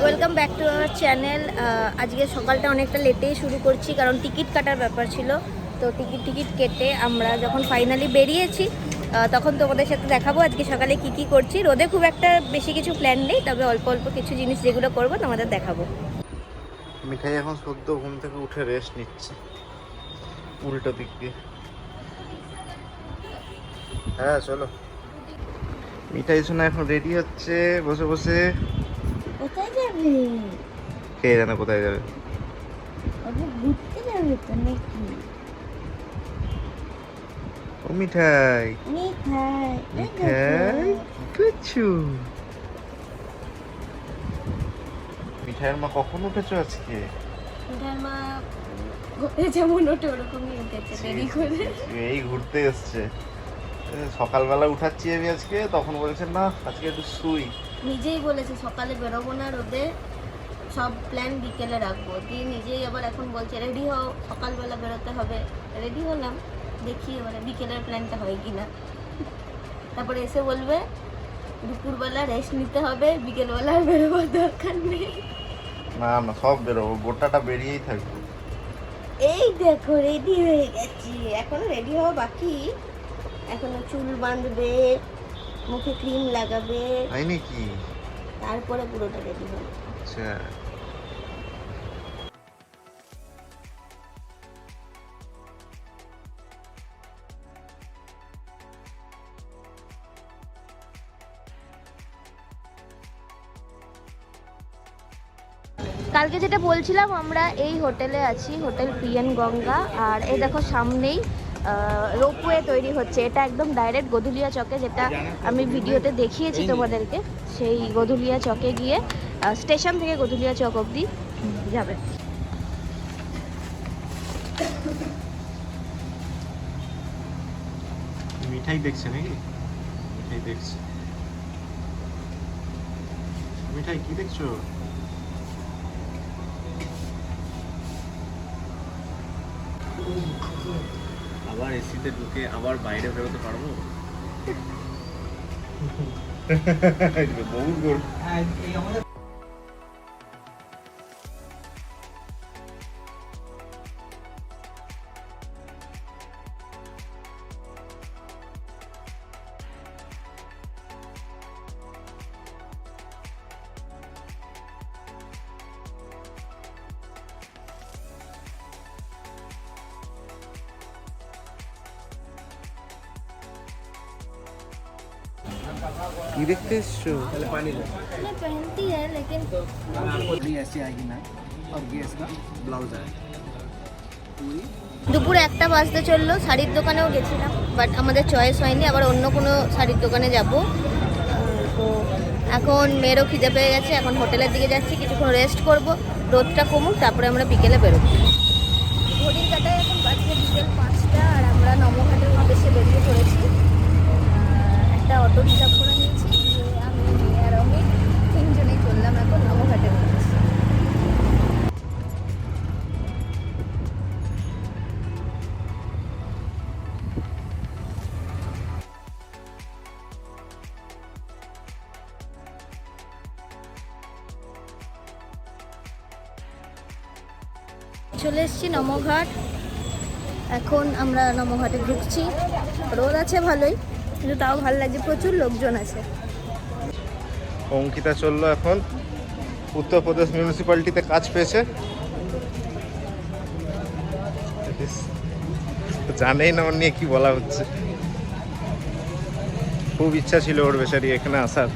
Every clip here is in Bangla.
Welcome back to our channel. আজকে সকালটা অনেকটা লেটেই শুরু করছি কারণ টিকিট কাটার ব্যাপার ছিল। তো টিকিট কেটে আমরা যখন ফাইনালি বেরিয়েছি তখন তোমাদের সাথে দেখাবো আজকে সকালে কি করছি। রোদে খুব একটা বেশি কিছু প্ল্যান নেই, তবে অল্প অল্প কিছু জিনিস যেগুলো করবো তোমাদের দেখাবো। মিঠাই এখন সদ্য ঘুম থেকে উঠে রেস্ট নিচ্ছে উল্টো দিক দিয়ে। হ্যাঁ চলো। মিঠাই শোনা এখন রেডি হচ্ছে বসে বসে। কোথায় যাবে? কে জানে কোথায় যাবে। ঘুরতে যাবে তো নাকি? ও মিঠাই মিঠাই মিঠাই কি করছো? মিঠাইয়ের মা কখন উঠেছো আজকে? মিঠাইয়ের মা যেমন ওঠে ওরকমই উঠেছে দেরি করে। এই ঘুরতে এসছে। সকালবেলা উঠাচ্ছি আমি আজকে, তখন বলছেন না আজকে একটু শুই। নিজেই বলেছে সকালে বেরোবো না রোদে, সব প্ল্যান বিকেলে রাখবো। দিয়ে নিজেই আবার এখন বলছে রেডি হও, সকালবেলা বেরোতে হবে। রেডি হলাম, দেখি এবারে বিকেলের প্ল্যানটা হয় কি না। তারপরে এসে বলবে দুপুরবেলা রেস্ট নিতে হবে, বিকেলবেলা আর বেরোবার দরকার নেই। না না, সব বেরোবো, গোটাটা বেরিয়েই থাকবো। এই দেখো রেডি হয়ে গেছি, এখনো রেডি হওয়া বাকি। এখনো চুল বাঁধবে, মুখে ক্রিম লাগাবে, তাই নাকি? তারপরে পুরোটা রেডি হবে। আচ্ছা। কালকে যেটা বলছিলাম, আমরা এই হোটেলে আছি, হোটেল পিএন গঙ্গা। আর এই দেখো সামনেই রোপওয়ে তৈরি হচ্ছে। এটা একদম ডাইরেক্ট গধুলিয়া চকে, যেটা আমি ভিডিওতে দেখিয়েছি তোমাদেরকে। সেই গধুলিয়া চকে গিয়ে স্টেশন থেকে গধুলিয়া চক অবধি যাবে। মিঠাই দেখছে নাকি? মিঠাই দেখছে। মিঠাই কি দেখছো? আবার এসিতে ঢুকে আবার বাইরে বেরোতে পারবো? বহু গরম। কি দেখতে এসছো? पानी लो। मैं पहनती है लेकिन पूरी ऐसी आएगी ना, और ये इसका ब्लाउज है पूरी। দুপুর 1টা বাজতে চললো। শাড়ির দোকানেও গেছিলাম, বাট আমাদের চয়েস হয়নি, আবার অন্য কোনো শাড়ির দোকানে যাব। তো এখন মেয়েরও খিদে পেয়ে গেছে, এখন হোটেলের দিকে যাচ্ছি, কিছুক্ষণ রেস্ট করব, রোদটা কমুক, তারপরে আমরা বিকেলে বেরোবো। ঘড়ির কাটায় এখন বাজছে বিকেল 5টা, আর আমরা নমঘাটের উদ্দেশ্যে বেরিয়ে পড়েছি। একটা অটো রিজার্ভ করে নিয়েছি, আমি মেয়ে আর আমি তিনজনেই চললাম এখন নমঘাটের উদ্দেশ্যে। চলে এসেছি নমঘাট। এখন আমরা নমঘাটে ঢুকছি। রোদ আছে ভালোই, কিন্তু তাও ভালো লাগছে, প্রচুর লোকজন আছে। অঙ্কিতা চললো এখন উত্তরপ্রদেশ মিউনিসিপ্যালিটিতে কাজ পেয়েছে। জানেই না ওর নিয়ে কি বলা হচ্ছে। খুব ইচ্ছা ছিল ওর বেচারি এখানে আসার।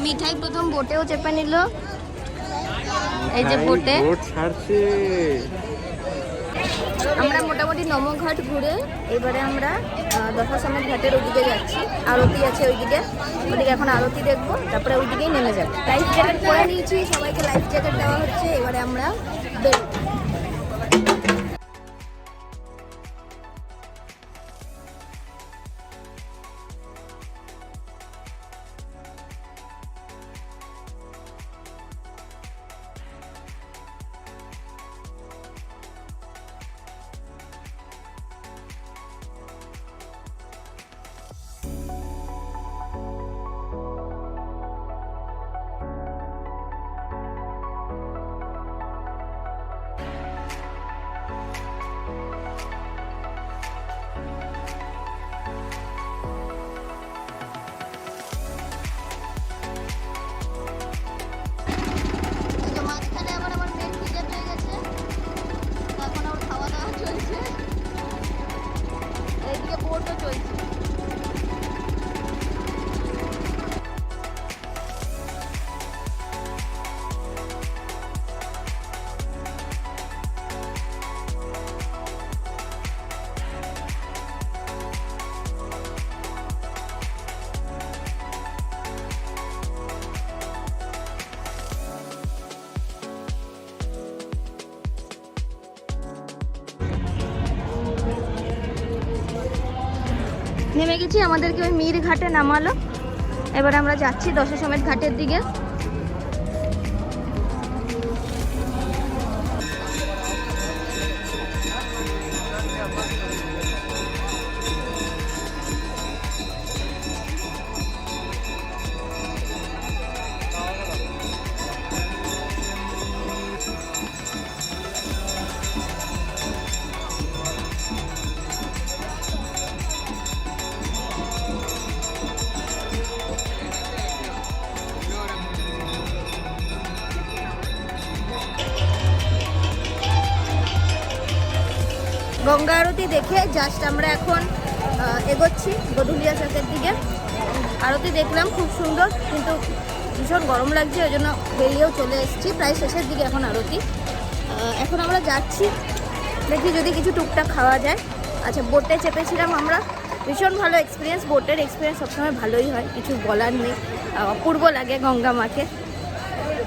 মিঠাই প্রথম বোটেও চেপে নিল, এই যে বোটে। আমরা মোটামুটি নমঘাট ঘুরে এবারে আমরা দশাশ্রমের ঘাটের ওইদিকে যাচ্ছি। আরতি আছে ওইদিকে, ওইদিকে এখন আরতি দেখবো, তারপরে ওইদিকেই নেমে যাবো। লাইফ জ্যাকেট পরে নিয়েছি, সবাইকে লাইফ জ্যাকেট দেওয়া হচ্ছে। এবারে আমরা বেরোবো। মাঝখানে আবার আমার পেট খিদে পেয়ে গেছে, এখন আমার খাওয়া দাওয়া চলছে, এইদিকে বোটও চলছে। নেমে গেছি, আমাদেরকে ওই মীর ঘাটে নামালো। এবার আমরা যাচ্ছি দশাশ্রমের ঘাটের দিকে। গঙ্গা আরতি দেখে জাস্ট আমরা এখন এগোচ্ছি গধুলিয়া চকের দিকে। আরতি দেখলাম খুব সুন্দর, কিন্তু ভীষণ গরম লাগছে, ওই জন্য বেরিয়েও চলে এসেছি। প্রায় শেষের দিকে এখন আরতি। এখন আমরা যাচ্ছি, দেখি যদি কিছু টুকটাক খাওয়া যায়। আচ্ছা, বোটে চেপেছিলাম আমরা, ভীষণ ভালো এক্সপিরিয়েন্স। বোটের এক্সপিরিয়েন্স সবসময় ভালোই হয়, কিছু বলার নেই, অপূর্ব লাগে গঙ্গা মাকে।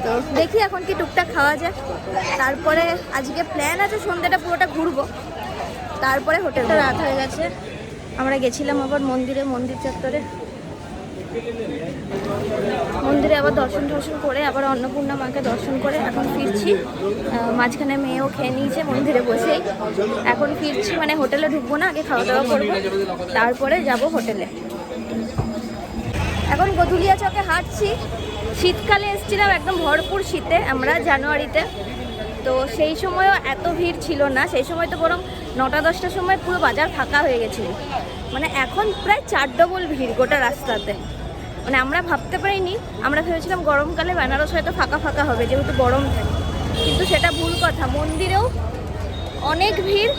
তো দেখি এখন কি টুকটাক খাওয়া যায়। তারপরে আজকে প্ল্যান আছে সন্ধ্যাটা পুরোটা ঘুরবো, তারপরে হোটেলটা। রাত হয়ে গেছে, আমরা গেছিলাম আবার মন্দিরে, মন্দির চত্বরে। মন্দিরে আবার দর্শন করে আবার অন্নপূর্ণা মাকে দর্শন করে এখন ফিরছি। মাঝখানে মেয়েও খেয়ে নিয়েছে মন্দিরে বসেই। এখন ফিরছি, মানে হোটেলে ঢুকবো না, আগে খাওয়া দাওয়া করবো, তারপরে যাব হোটেলে। এখন গধুলিয়া চকে হাঁটছি। শীতকালে এসেছিলাম, একদম ভরপুর শীতে আমরা, জানুয়ারিতে। তো সেই সময়ও এত ভিড় ছিল না, সেই সময় তো বরং 9টা-10টার সময় পুরো বাজার ফাঁকা হয়ে গেছিল। মানে এখন প্রায় 4 ডবল ভিড় গোটা রাস্তাতে। মানে আমরা ভাবতে পারিনি, আমরা ভেবেছিলাম গরমকালে বেনারস হয়তো ফাঁকা ফাঁকা হবে যেহেতু গরম থাকে, কিন্তু সেটা ভুল কথা। মন্দিরেও অনেক ভিড়,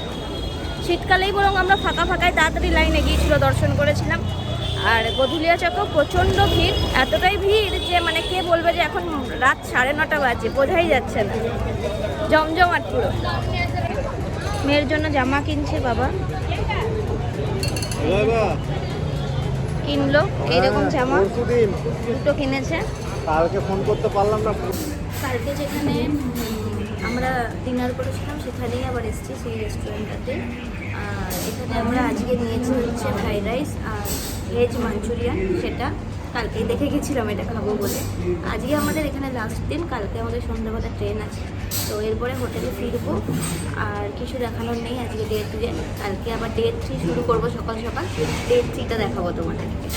শীতকালেই বরং আমরা ফাঁকায় তাড়াতাড়ি লাইনে গিয়েছিল, দর্শন করেছিলাম। আর গধুলিয়া চকেও প্রচণ্ড ভিড়, এতটাই ভিড় যে মানে কে বলবে যে এখন রাত 9:30 বাজে, বোঝাই যাচ্ছে না, জমজমাট পুরো। মেয়ের জন্য জামা কিনছে বাবা, কিনলো এইরকম জামা, দুটো কিনেছে। কালকে ফোন করতে পারলাম না। কালকে যেখানে আমরা ডিনার করেছিলাম সেখানেই আবার এসেছি, সেই রেস্টুরেন্টটাতে। আর এখানে আমরা আজকে নিয়েছি হচ্ছে ফ্রাইড রাইস আর ভেজ মাঞ্চুরিয়ান, সেটা কালকেই দেখে গেছিলাম এটা খাবো বলে। আজকে আমাদের এখানে লাস্ট দিন, কালকে আমাদের সন্ধ্যাবেলা ট্রেন আছে, তো এরপরে হোটেলে ফিরবো। আর কিছু দেখানোর নেই, আজকে ডে 2, কালকে আবার ডে 3 শুরু করবো সকাল সকাল। ডে 3টা দেখাবো তোমাদেরকে।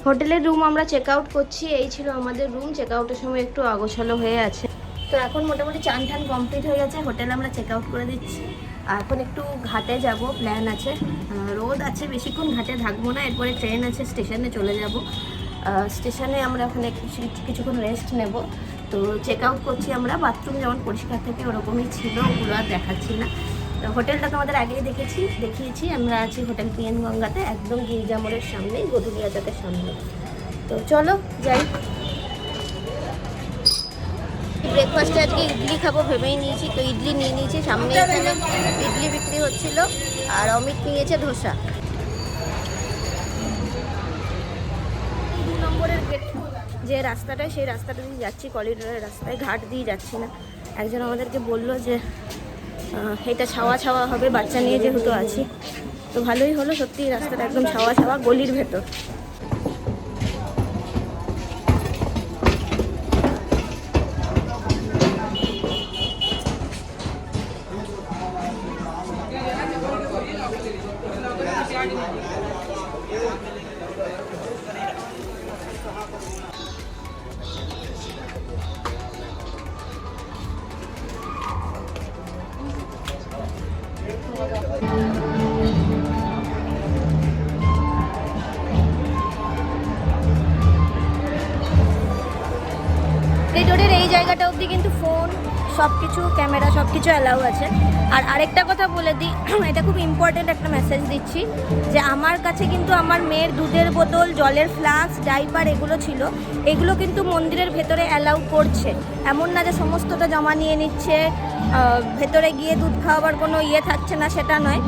হোটেলের রুম আমরা চেক আউট করছি, এই ছিল আমাদের রুম। চেক আউটের সময় একটু আগোছালো হয়ে আছে। তো এখন মোটামুটি চান টান কমপ্লিট হয়ে গেছে, হোটেলে আমরা চেক আউট করে দিচ্ছি। এখন একটু ঘাটে যাব, প্ল্যান আছে। রোদ আছে, বেশিক্ষণ ঘাটে থাকবো না, এরপরে ট্রেন আছে, স্টেশনে চলে যাব। স্টেশনে আমরা ওখানে কিছুক্ষণ রেস্ট নেব। তো চেক আউট করছি আমরা। বাথরুম যেমন পরিষ্কার থাকে ওরকমই ছিল, ওগুলো আর দেখাচ্ছি না। তো হোটেলটা তোমাদের আগেই দেখিয়েছি। আমরা আছি হোটেল পিএন গঙ্গাতে, একদম গিরিজা মোড়ের সামনেই, গধুলিয়া চকের সামনে। তো চলো যাই। ব্রেকফাস্টে আজকে ইডলি খাবো ভেবেই নিয়েছি, তো ইডলি নিয়ে নিয়েছি। সামনে এখানে ইডলি বিক্রি হচ্ছিল, আর অমিত নিয়েছে ধোসা। 2 নম্বরের গেট যে রাস্তাটা, সেই রাস্তাটা দিয়ে যাচ্ছি, করিডোরের রাস্তায়, ঘাট দিয়ে যাচ্ছি না। একজন আমাদেরকে বললো যে এটা ছাওয়া ছাওয়া হবে, বাচ্চা নিয়ে যেহেতু আছি। তো ভালোই হলো, সত্যি রাস্তাটা একদম ছাওয়া ছাওয়া, গলির ভেতর। করিডোরের এই জায়গাটা অবধি কিন্তু ফোন, সব কিছু, ক্যামেরা সব কিছু অ্যালাউ আছে। আর আরেকটা কথা বলে দিই, এটা খুব ইম্পর্টেন্ট একটা মেসেজ দিচ্ছি, যে আমার কাছে কিন্তু আমার মেয়ের দুধের বোতল, জলের ফ্লাস্ক, ডাইপার এগুলো ছিল, এগুলো কিন্তু মন্দিরের ভেতরে অ্যালাউ করছে। এমন না যে সমস্তটা জমা নিয়ে নিচ্ছে, ভেতরে গিয়ে দুধ খাওয়াবার কোনো থাকছে না, সেটা নয়।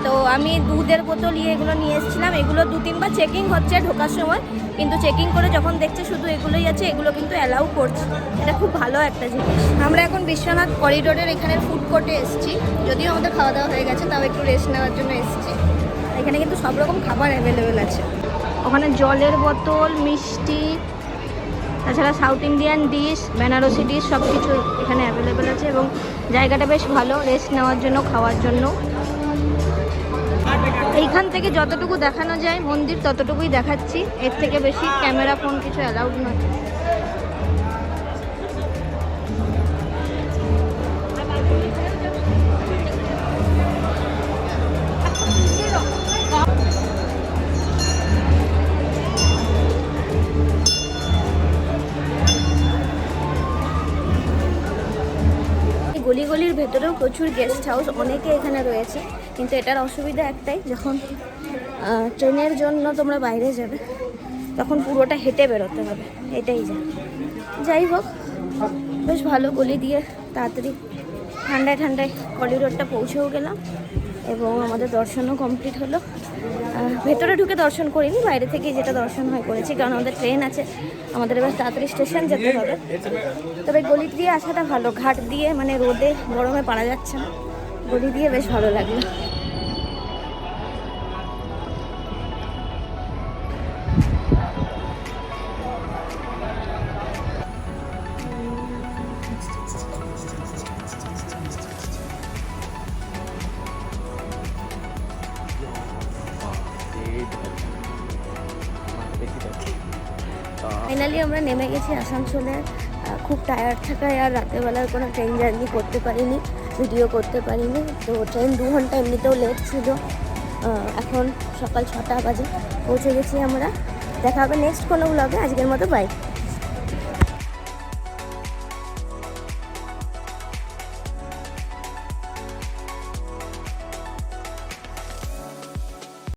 তো আমি দুধের বোতল এগুলো নিয়ে এসেছিলাম। এগুলো 2-3 বার চেকিং হচ্ছে ঢোকার সময়, কিন্তু চেকিং করে যখন দেখছে শুধু এগুলোই আছে, এগুলো কিন্তু অ্যালাউ করছে। এটা খুব ভালো একটা জিনিস। আমরা এখন বিশ্বনাথ করিডোরের এখানে ফুড কোর্টে এসেছি, যদিও আমাদের খাওয়া দাওয়া হয়ে গেছে, তাও একটু রেস্ট নেওয়ার জন্য এসেছি। এখানে কিন্তু সব রকম খাবার অ্যাভেলেবেল আছে। ওখানে জলের বোতল, মিষ্টি, তাছাড়া south Indian dish, Banarasi dish সব কিছু এখানে অ্যাভেলেবেল আছে। এবং জায়গাটা বেশ ভালো রেস্ট নেওয়ার জন্য, খাওয়ার জন্য। এইখান থেকে যতটুকু দেখানো যায় মন্দির ততটুকুই দেখাচ্ছি, এর থেকে বেশি ক্যামেরা, ফোন কিছু অ্যালাউড নয়। গলির ভেতরেও প্রচুর গেস্ট হাউস, অনেকে এখানে রয়েছে। কিন্তু এটার অসুবিধা একটাই, যখন ট্রেনের জন্য তোমরা বাইরে যাবে তখন পুরোটা হেঁটে বেরোতে হবে, এটাই যাই হোক বেশ ভালো। গলি দিয়ে তাড়াতাড়ি ঠান্ডায় ঠান্ডায় করিডোরটা পৌঁছেও গেলাম, এবং আমাদের দর্শনও কমপ্লিট হলো। ভেতরে ঢুকে দর্শন করিনি, বাইরে থেকে যেটা দর্শন হয় করেছি, কারণ আমাদের ট্রেন আছে, আমাদের এবার তাড়াতাড়ি স্টেশন যেতে হবে। তবে গলি দিয়ে আসাটা ভালো, ঘাট দিয়ে মানে রোদে গরমে পারা যাচ্ছে না, গলি দিয়ে বেশ ভালো লাগলো। ফাইনালি আমরা নেমে গেছি আসানসোলে। খুব টায়ার্ড থাকায় আর রাতেরবেলার কোনো ট্রেন জার্নি করতে পারিনি, ভিডিও করতে পারিনি। তো ট্রেন 2 ঘন্টা এমনিতেও লেট ছিল। এখন সকাল 6টা বাজে পৌঁছে গেছি আমরা। দেখা হবে নেক্সট কোনো ব্লগে। আজকের মতো বাই।